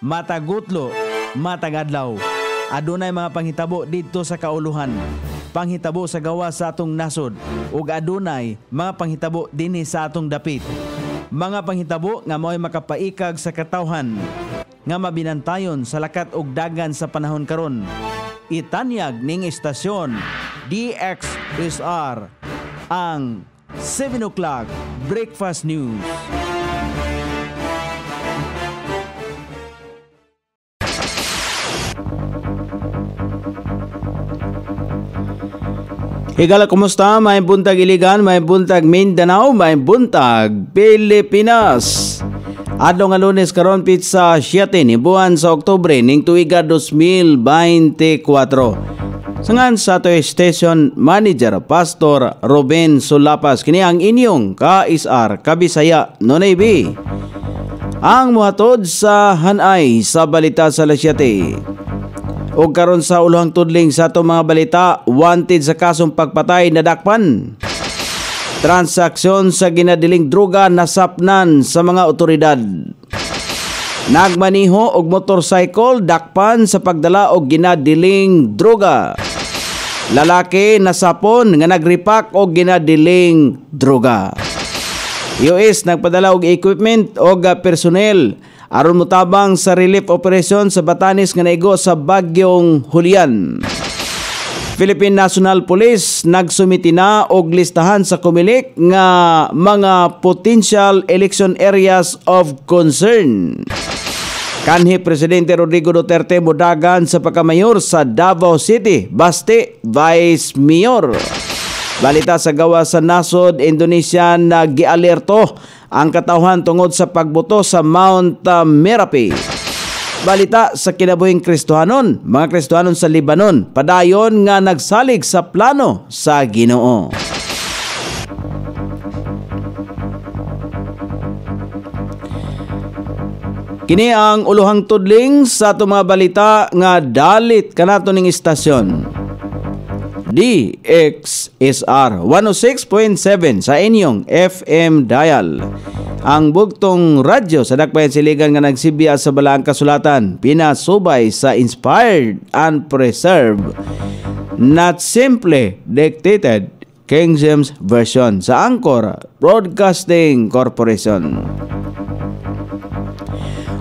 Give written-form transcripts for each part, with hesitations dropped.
matagutlo, matagadlaw. Adunay mga panghitabo dito sa kauluhan, panghitabo sa gawa sa atong nasod, ug adunay mga panghitabo dinhi sa atong dapit. Mga panghitabo nga mao'y makapaikag sa katawhan, nga mabinantayon sa lakat ug dagan sa panahon karon. Itanyag ning istasyon DXSR ang 7 o'clock Breakfast News. Higala, kumusta? May buntag Iligan, may buntag Mindanao, may buntag Pilipinas. Adlaw nga Lunes karon pizza 7 ni buwan sa Oktubre ning tuiga 2024. Sangan sa ato station manager Pastor Ruben Sulapas, kini ang inyong ka-isar Kabisaya Nonay B. Ang muhatod sa hanay sa balita sa alas 7. O karon sa ulohang tudling sa ato mga balita, wanted sa kasong pagpatay nadakpan. Transaksyon sa ginadiling droga nasapnan sa mga otoridad. Nagmaniho og motorcycle dakpan sa pagdala og ginadiling droga. Lalaki nasapon nga nagripak og ginadiling droga. US nagpadala og equipment og personnel aron mutabang sa relief operation sa Batanes nga naigo sa bagyong Julian. Philippine National Police nagsumiti na og listahan sa Comelec nga mga potential election areas of concern. Kanhi Presidente Rodrigo Duterte modagan sa pagkamayor sa Davao City, basti Vice Mayor. Balita sa gawa sa nasod Indonesia na gialerto ang katawhan tungod sa pagboto sa Mount Merapi. Balita sa kinabuhing Kristohanon, mga Kristohanon sa Lebanon, padayon nga nagsalig sa plano sa Ginoo. Kini ang ulohang tudling sa ato mga balita nga dalit kanato ning istasyon. DXSR 106.7 sa inyong FM dial. Ang bugtong radyo sa dakbayan siligan nga nagsibya sa balaang kasulatan, pinasubay sa inspired and preserved, not simply dictated King James Version sa Anchor Broadcasting Corporation.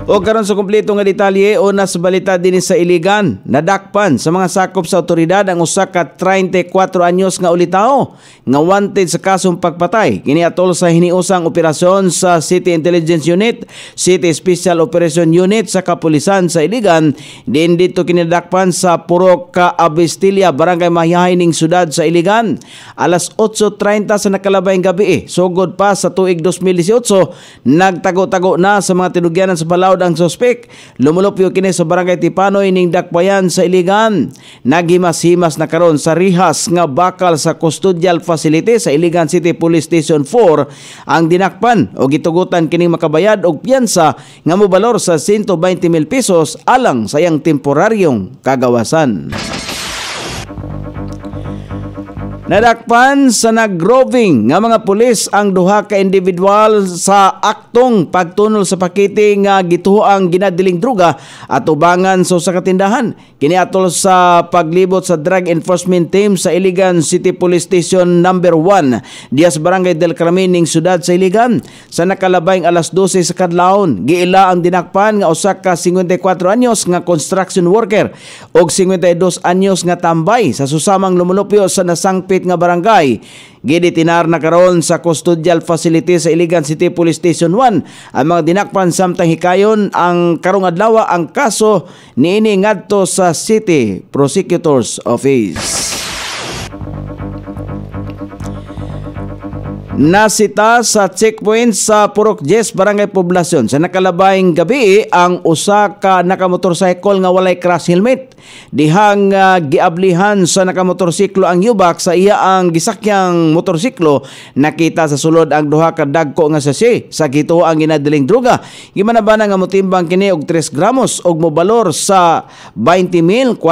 O karon sa kumpleto nga detalye, una sa balita din sa Iligan, nadakpan sa mga sakop sa otoridad ang usa ka 34 anyos nga ulitao nga wanted sa kasong pagpatay. Kini atol sa hiniusang operasyon sa City Intelligence Unit, City Special Operation Unit sa kapulisan sa Iligan. Din dito kinadakpan sa Purok Abestilia, Barangay Mahihay ning sudad sa Iligan. Alas 8:30 sa nakalabayng gabi, sugod pa sa tuig 2018, nagtago-tago na sa mga tinugyanan sa Balao ang suspek. Lumulupyo kini sa Barangay Tipanoy ning Dakbayan sa Iligan. Naghimas-himas na karon sa rihas nga bakal sa custodial facility sa Iligan City Police Station 4 ang dinakpan o gitugutan kining makabayad og piyansa nga mobalor sa 120,000 pesos alang sa iyang temporaryong kagawasan. Nadakpan sa nagroving nga mga pulis ang duha ka individual sa aktong pagtunol sa pakete nga gituoang ginadiling droga at ubangan sa usa ka tindahan. Kini atol sa paglibot sa Drug Enforcement Team sa Iligan City Police Station number 1 dias Barangay del Carmen ning sudad sa Iligan. Sa nakalabayng alas 12 sa kadlawon, giila ang dinakpan nga usa ka 54 anyos nga construction worker og 52 anyos nga tambay sa susamang lumulupyo sa nasangpit nga barangay. Giditinar na karon sa custodial facility sa Iligan City Police Station 1 ang mga dinakpan samtang hikayon ang karong adlaw ang kaso niini ngadto sa City Prosecutor's Office. Nasita sa checkpoint sa Purok 10 Barangay Poblasyon sa nakalabayng gabi ang usa ka nakamotorcycle nga walay crash helmet. Dihang giablihan sa nakamotorsiklo ang yubak sa iya ang gisakyang motorsiklo, nakita sa sulod ang duha ka dagko nga sasi sa gituo ang ginadiling droga. Gimanabana nga motimbang kini og 3 gramos og mobalor sa 20,400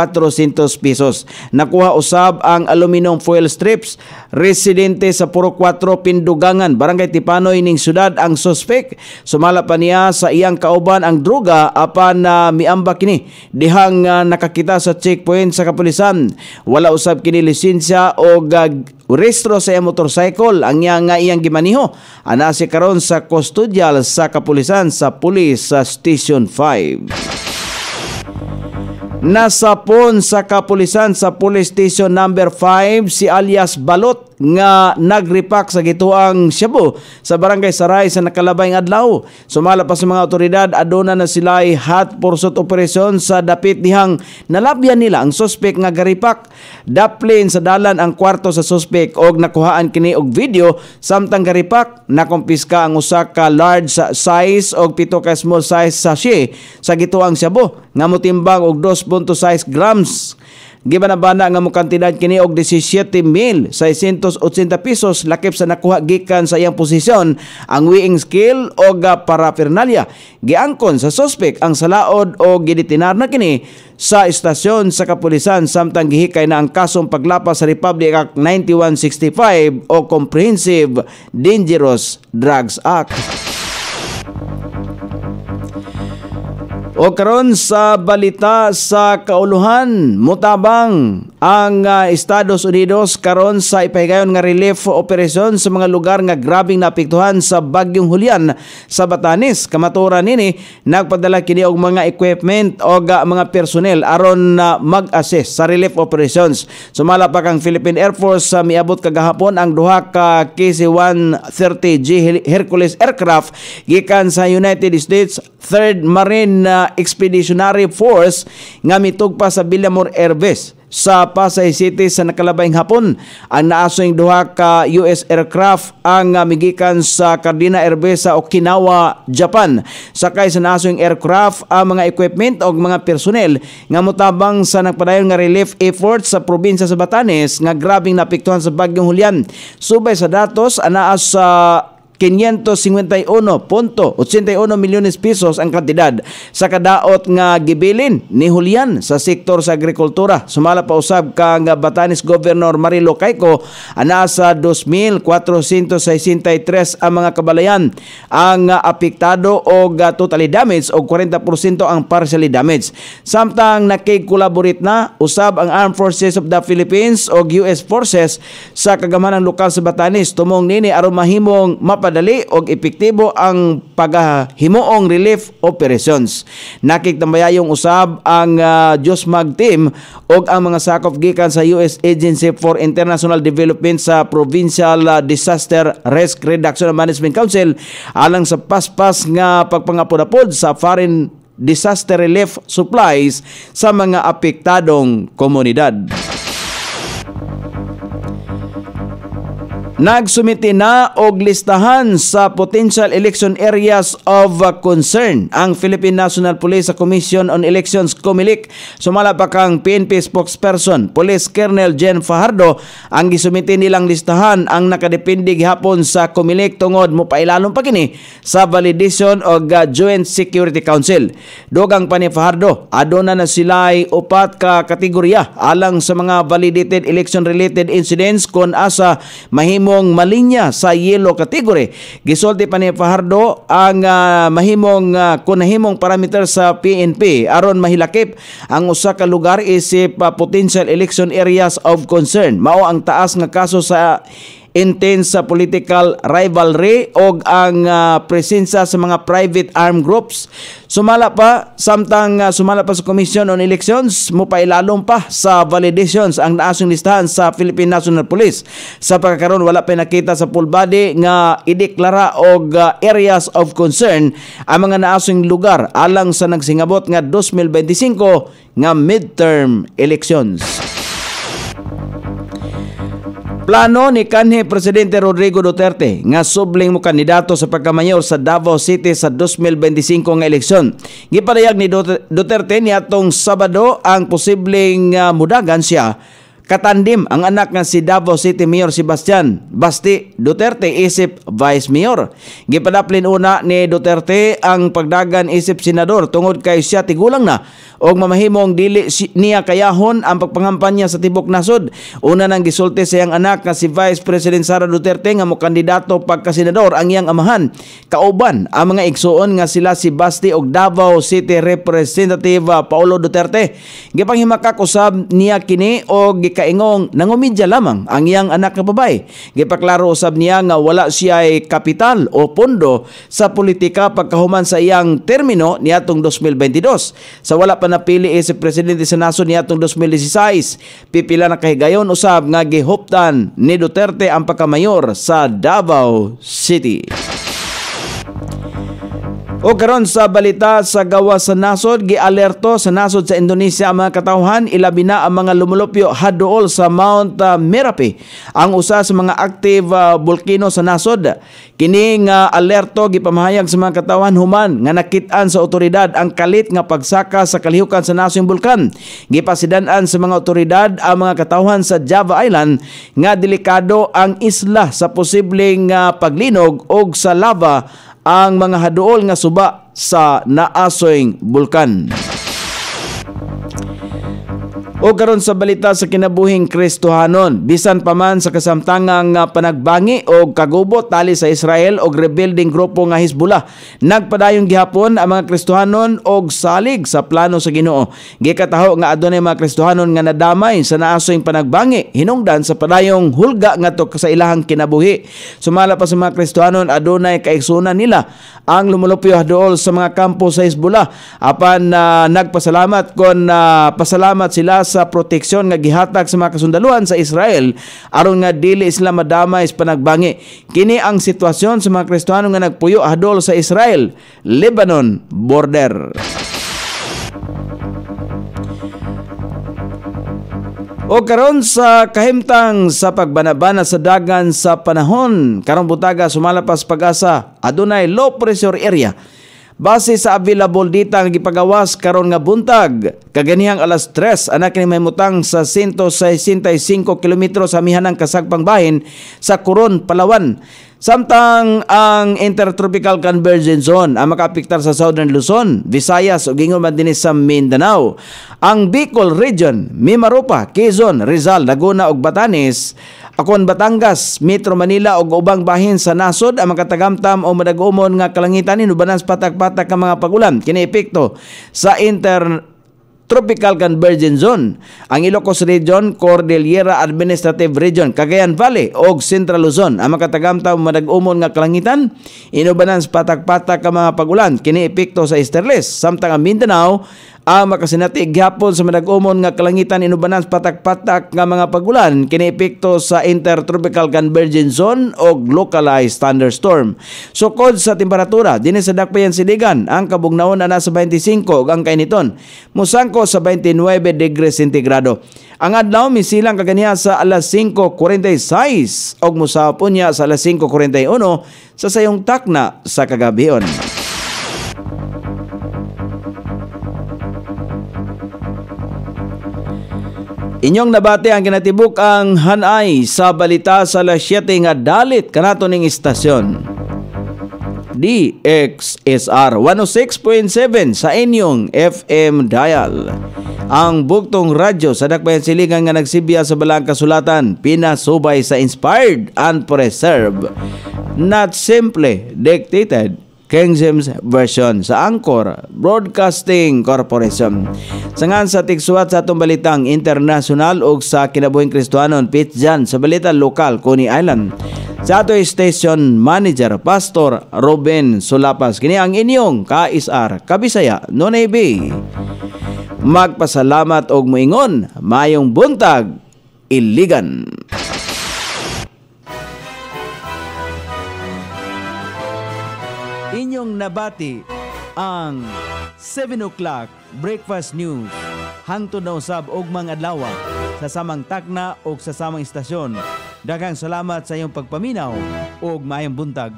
pesos. Nakuha usab ang aluminum foil strips residente sa Puro 4 Pindugangan, Barangay Tipanoy ning syudad ang suspek. Sumala pa niya sa iyang kauban ang droga apan miamba kini dihang nakakita sa checkpoint sa kapulisan. Wala usab kini lisensya o rehistro sa iyang motorcycle ang iyang gimaniho. Ana si karon sa kustudyal sa kapulisan sa Police Station 5. Nasapon sa kapulisan sa Police Station number 5 si alias Balot nga nagripak sa gituang Shabu sa Barangay Saray sa nakalabay nga adlaw. Sumala pa sa mga otoridad, aduna na sila'y hot pursuit operation sa dapit dihang nalabyan nila ang suspek nga garipak. Daplin sa dalan ang kwarto sa suspek og nakuhaan kini og video samtang garipak. Nakumpiska ang usa ka large size og 7 ka small size sachet sa gituang Shabu nga motimbang og 2.6 grams. Gibanabana nga mo kantidad kini og 17,680 pesos lakip sa nakuha gikan sa iyang posisyon ang weighing scale og paraphernalia. Giangkon sa suspek ang salaod o gidetinar na kini sa istasyon sa kapulisan samtang gihikay na ang kasong paglapas sa Republic Act 9165 o Comprehensive Dangerous Drugs Act. O karon sa balita sa kauluhan, mutabang ang Estados Unidos karon sa ipahigayon nga relief operation sa mga lugar nga grabing naapektuhan sa bagyong Julian sa Batanes. Kamaturan nini nagpadala kini og mga equipment o mga personnel aron mag-assist sa relief operations. Sumala pa kang Philippine Air Force sa miabot kagahapon ang duha ka KC-130G Hercules aircraft gikan sa United States 3rd Marine Expeditionary Force nga mitugpa sa Villamor Air Base sa Pasay City sa nakalabayng hapon. Ang naasong duha ka US aircraft ang migikan sa Cardina Air Base sa Okinawa, Japan. Sakay sa naasong aircraft ang mga equipment o mga personnel nga motabang sa nagpadayon nga relief effort sa probinsya sa Batanes nga grabing naapektuhan sa bagyong Julian. Subay sa datos, anaa sa 551.81 milyones pesos ang kantidad sa kadaot nga gibilin ni Julian sa sektor sa agrikultura. Sumala pa usab kang Batanes Governor Marilo Cayco, ana sa 2,463 ang mga kabalayan ang apektado o totally damaged o 40% ang partially damaged. Samtang nakikolaborate na usab ang Armed Forces of the Philippines o US Forces sa kagamanan lokal sa Batanes tumong nini aron mahimong mapadali og epektibo ang paghimuong relief operations. Nakiktambayayong usab ang JOSMAG team og ang mga sakop gikan sa US Agency for International Development sa Provincial Disaster Risk Reduction and Management Council alang sa paspas nga pagpangapod-apod sa foreign disaster relief supplies sa mga apektadong komunidad. Nagsumiti na og listahan sa potential election areas of concern ang Philippine National Police sa Commission on Elections COMELEC. Sumala pa kang PNP spokesperson Police Colonel Jen Fajardo ang gisumiti nilang listahan ang nakadepende gihapon sa COMELEC tungod mo pailalom pa kini sa validation og Joint Security Council. Dugang pa ni Fajardo, aduna na sila'y 4 ka kategorya alang sa mga validated election related incidents kon asa mahimo malinya sa yellow category. Gisulti pa ni Fajardo ang mahimong kunahimong parameter sa PNP aron mahilakip ang usa ka lugar isip potential election areas of concern. Mao ang taas nga kaso sa intense political rivalry og ang presensya sa mga private armed groups. Sumala pa sa Commission on Elections, mupailalom pa sa validations ang naasong listahan sa Philippine National Police. Sa pagkakaroon wala pa nakita sa full body nga ideklara og areas of concern ang mga naasong lugar alang sa nagsingabot nga 2025 nga midterm elections. Plano ni kanhi Presidente Rodrigo Duterte nga subling mo kandidato sa pagkamayor sa Davao City sa 2025 nga eleksyon. Gipadayag ni Duterte niadtong Sabado ang posibleng mudagan siya Katandim ang anak nga si Davao City Mayor Sebastian Basti Duterte isip Vice Mayor. Gipadaplin una ni Duterte ang pagdagan isip senador tungod kay siya tigulang na og mamahimong dili niya kayahon ang pagpangampanya sa tibok nasod. Una nang gisulti sa iyang anak nga si Vice President Sara Duterte nga mokandidato pagka-senador ang iyang amahan. Kauban ang mga igsuon nga sila si Basti og Davao City Representative Paulo Duterte. Gipanghimakak usab niya kini og gikaingong nangumidya lamang ang iyang anak nga babay. Gipaklaro usab niya nga wala siya ay kapital o pondo sa politika pagkahuman sa iyang termino niadtong 2022. Sa wala pa napili si presidente sa nasod niadtong 2016, pipila na kahigayon usab nga gihuptan ni Duterte ang pagkamayor sa Davao City. O karon sa balita sa gawas sa nasod, gialerto sa nasod sa Indonesia ang mga katawhan, ilabi na ang mga lumulupyo haduol sa Mount Merapi, ang usa sa mga active volcano sa nasod. Kini nga alerto gipamahayag sa mga katawhan human nga nakit-an sa otoridad ang kalit nga pagsaka sa kalihukan sa nasong bulkan. Gipasidan-an sa mga otoridad ang mga katawhan sa Java Island nga delikado ang isla sa posibleng paglinog og sa lava ang mga haduol nga suba sa naasoyng bulkan. O karon sa balita sa kinabuhing Kristohanon, bisan pa man sa kasamtangang panagbangi o kagubot tali sa Israel og rebuilding grupo nga Hezbollah, nagpadayong gihapon ang mga Kristohanon og salig sa plano sa Ginoo. Gikataho nga adunay mga Kristohanon nga nadamay sa naasoyng panagbangi hinungdan sa padayong hulga ngadto sa ilahang kinabuhi. Sumala pa sa mga Kristohanon adunay kaigsunan nila ang lumulupyo haduol sa mga kampo sa Hezbollah apan nagpasalamat kon pasalamat sila sa proteksyon nga gihatag sa mga kasundaluhan sa Israel aron nga dili sila madamay sa panagbangi. Kini ang sitwasyon sa mga Kristiyano nga nagpuyo hadol sa Israel-Lebanon border. O karon sa kahimtang sa pagbanabana sa dagan sa panahon, karong butaga sumalapas pag-asa adunay low pressure area. Base sa available data nga gipagawas karon nga buntag, kaganihang alas 3 anak ni mahimutang sa 165 kilometro sa amihanang kasagpang bahin sa Coron, Palawan. Samtang ang Intertropical Convergence Zone ang makaapektar sa Southern Luzon, Visayas ug ingon man dinhi sa Mindanao. Ang Bicol Region, Mimaropa, Quezon, Rizal, Laguna ug Batanes, akon Batangas, Metro Manila ug ubang bahin sa nasod ang makatagamtam o madagumon nga kalangitan inubanan sa patak-patak ka mga pagulan. Kini epekto sa Tropical Convergence Zone, ang Ilocos Region, Cordillera Administrative Region, Cagayan Valley ug Central Luzon. Ang makatagamtaw madag-umon nga kalangitan inubanan sa patak-patak ka mga pagulan. Kini epekto sa Easterles. Samtang ang Mindanao ang makasinati gihapon sa madag-umon nga kalangitan inubanan sa patak-patak nga mga pagulan. Kini epekto sa Intertropical Convergence Zone o localized thunderstorm. Sukod sa temperatura dinhi sa Dakbayan Siligan, ang kabugnaon na nasa 25 ug ang kainiton musangko sa 29 degrees centigrado. Ang adlaw misilang kaganiha sa alas 5:46 ug musapon niya sa alas 5:41 sa sayong takna sa kagabion. Inyong nabati ang kinatibuk ang hanay sa balita sa alas 7 nga dalit kanato ning istasyon. DXSR 106.7 sa inyong FM dial. Ang bugtong radyo sa Dakbayan Siligan nga nagsibya sa balang kasulatan, pinasubay sa inspired and preserved, not simply dictated King James Version sa Anchor Broadcasting Corporation. Sangan sa tigsuwat sa atong balitang international o sa kinabuhing Kristohanon, Pete Jan sa balita lokal, Coney Island. Sa ato station manager, Pastor Ruben Sulapas. Kini ang inyong KSR Kabisaya, Nonay Bay. Magpasalamat og moingon, mayong buntag, Iligan. Inyong nabati ang 7 o'clock breakfast news hangtod na usab og mga adlaw sa samang takna o sa samang istasyon. Daghang salamat sa iyong pagpaminaw og maayong buntag.